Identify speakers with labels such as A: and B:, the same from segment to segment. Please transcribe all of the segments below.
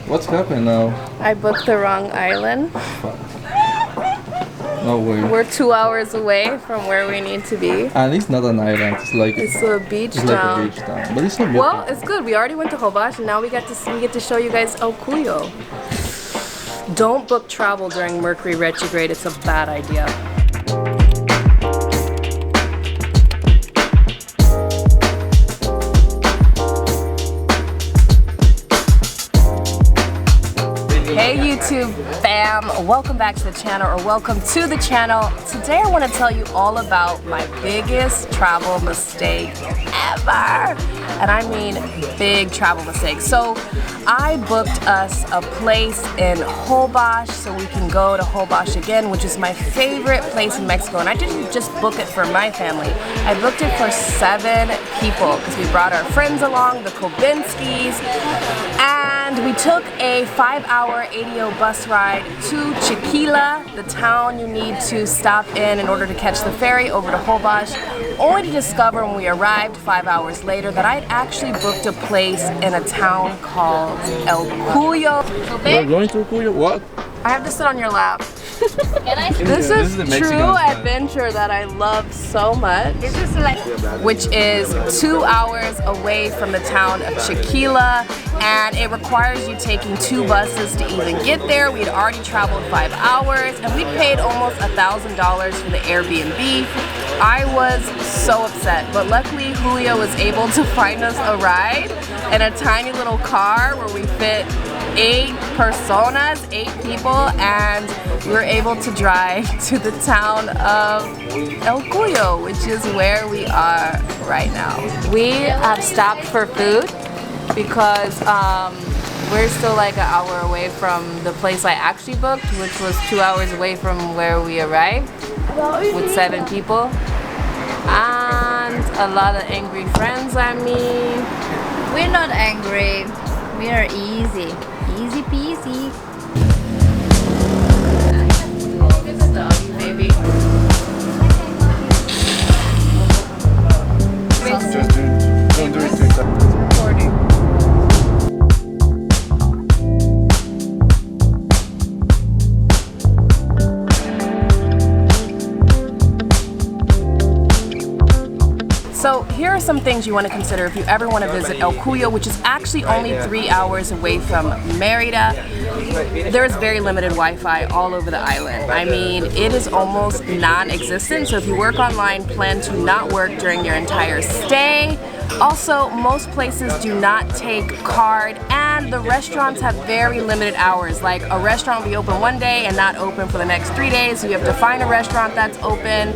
A: What's happened now?
B: I booked the wrong island.
A: No way.
B: We're 2 hours away from where we need to be.
A: And it's not an island. It's like
B: It's a beach
A: it's
B: town.
A: like a beach town. But it's so beautiful.
B: Well, it's good. We already went to Hobash, and now we get to show you guys El Cuyo. Don't book travel during Mercury retrograde. It's a bad idea. Hey YouTube fam, welcome back to the channel, or welcome to the channel. Today I want to tell you all about my biggest travel mistake ever. And I mean big travel mistake. So I booked us a place in Hobash so we can go to Hobash again, which is my favorite place in Mexico. And I didn't just book it for my family. I booked it for 7 people because we brought our friends along, the Kobinskis, and we took a 5-hour ADO bus ride to Chiquila, the town you need to stop in order to catch the ferry over to Hobash, only to discover when we arrived 5 hours later that I'd actually booked a place in a town called El Cuyo.
A: We're going to Cuyo? What?
B: I have to sit on your lap. This is true adventure that I love so much, which is 2 hours away from the town of Chiquila, and it requires you taking 2 buses to even get there. We had already traveled 5 hours, and we paid almost $1,000 for the Airbnb. I was so upset, but luckily Julio was able to find us a ride in a tiny little car where we fit 8 people, and we were able to drive to the town of El Cuyo, which is where we are right now. We have stopped for food because we're still like an hour away from the place I actually booked, which was 2 hours away from where we arrived with 7 people. And a lot of angry friends, I mean.
C: We're not angry, we are easy. Easy peasy.
B: Good stuff, baby.
A: Just don't do it too fast.
B: Recording. So here are some things you want to consider if you ever want to visit El Cuyo, which is actually only 3 hours away from Merida. There is very limited Wi-Fi all over the island. I mean, it is almost non-existent, so if you work online, plan to not work during your entire stay. Also, most places do not take card, and the restaurants have very limited hours. Like, a restaurant will be open one day and not open for the next 3 days, so you have to find a restaurant that's open.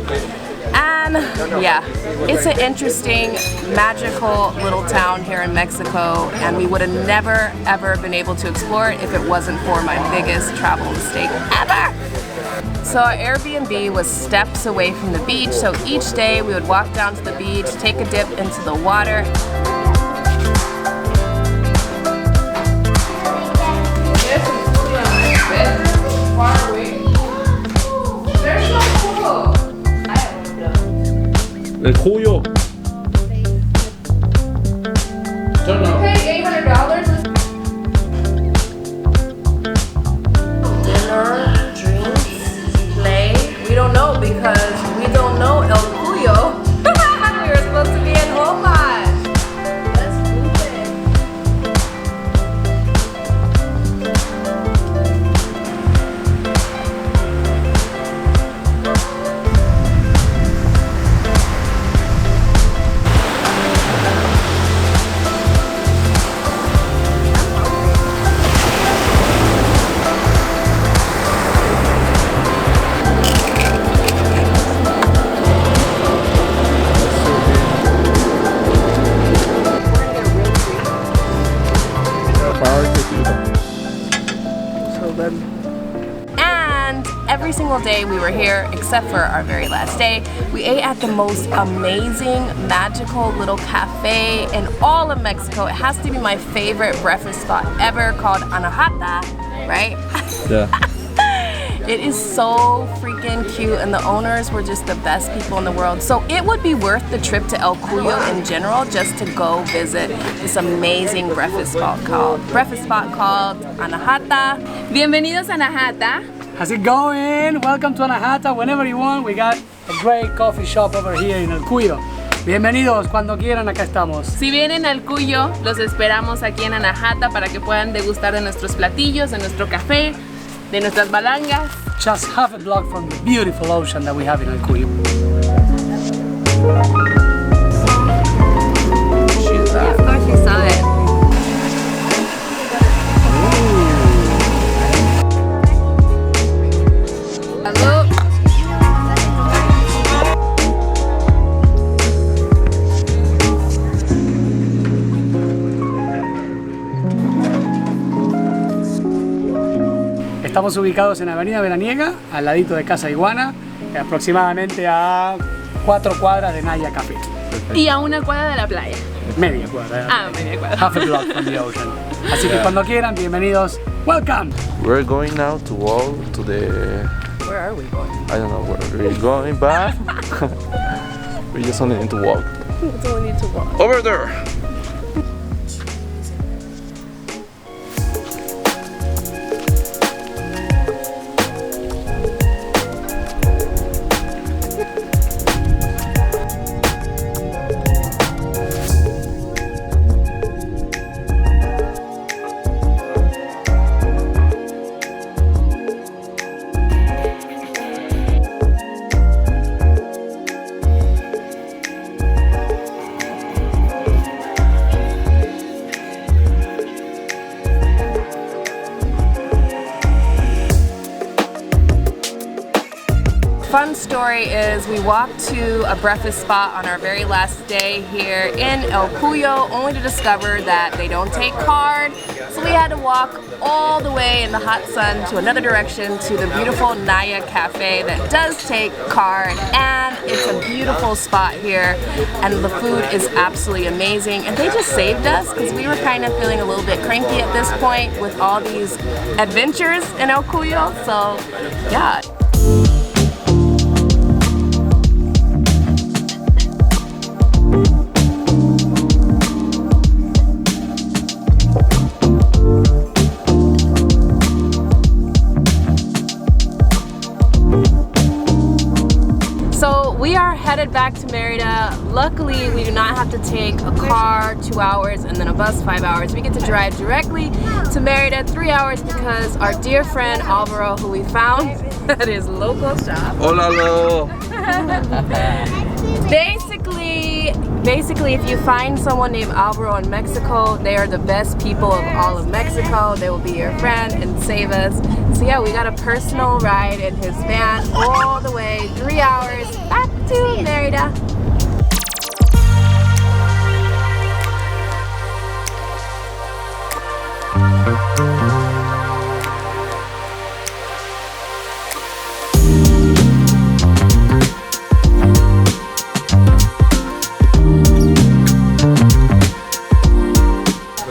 B: And yeah, it's an interesting, magical little town here in Mexico, and we would have never ever been able to explore it if it wasn't for my biggest travel mistake ever. So our Airbnb was steps away from the beach, so each day we would walk down to the beach, take a dip into the water.
A: El Cuyo. Turn up.
B: Pay $800. Dinner, drinks, play. We don't know because we don't know El Cuyo. We were supposed to be in Hobash. Let's move it. And every single day we were here, except for our very last day, we ate at the most amazing, magical little cafe in all of Mexico. It has to be my favorite breakfast spot ever, called Anahata, right?
A: Yeah.
B: It is so freaking cute, and the owners were just the best people in the world. So it would be worth the trip to El Cuyo in general just to go visit this amazing breakfast spot called Anahata. Bienvenidos a Anahata.
D: How's it going? Welcome to Anahata. Whenever you want, we got a great coffee shop over here in El Cuyo. Bienvenidos, cuando quieran, acá estamos.
B: Si vienen al Cuyo, los esperamos aquí en Anahata para que puedan degustar de nuestros platillos, de nuestro café, de nuestras balangas.
D: Just half a block from the beautiful ocean that we have in El Cuyo.
B: Of course you saw it. Hello.
D: Estamos ubicados en Avenida Veraniega, al ladito de Casa Iguana, aproximadamente a 4 cuadras de Naya Café.
B: Y a una cuadra de la playa.
D: Media cuadra.
B: Media cuadra.
D: Half a block from the ocean. Así que cuando quieran, bienvenidos. Welcome!
A: We're going now to walk to the...
B: Where are we going?
A: I don't know where we're going, but we just only need to walk.
B: We only need to walk.
A: Over there!
B: Fun story is we walked to a breakfast spot on our very last day here in El Cuyo, only to discover that they don't take card. So we had to walk all the way in the hot sun to another direction to the beautiful Naya Cafe that does take card, and it's a beautiful spot here and the food is absolutely amazing, and they just saved us because we were kind of feeling a little bit cranky at this point with all these adventures in El Cuyo. So yeah. We are headed back to Merida. Luckily, we do not have to take a car 2 hours and then a bus 5 hours. We get to drive directly to Merida 3 hours because our dear friend Alvaro, who we found at his local shop.
A: Hola!
B: Basically, if you find someone named Alvaro in Mexico, they are the best people of all of Mexico. They will be your friend and save us. So yeah, we got a personal ride in his van all the way 3 hours back to Merida.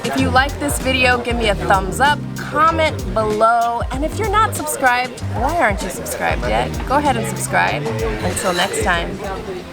B: If you like this video, give me a thumbs up, comment below, and if you're not subscribed, why aren't you subscribed yet? Go ahead and subscribe. Until next time.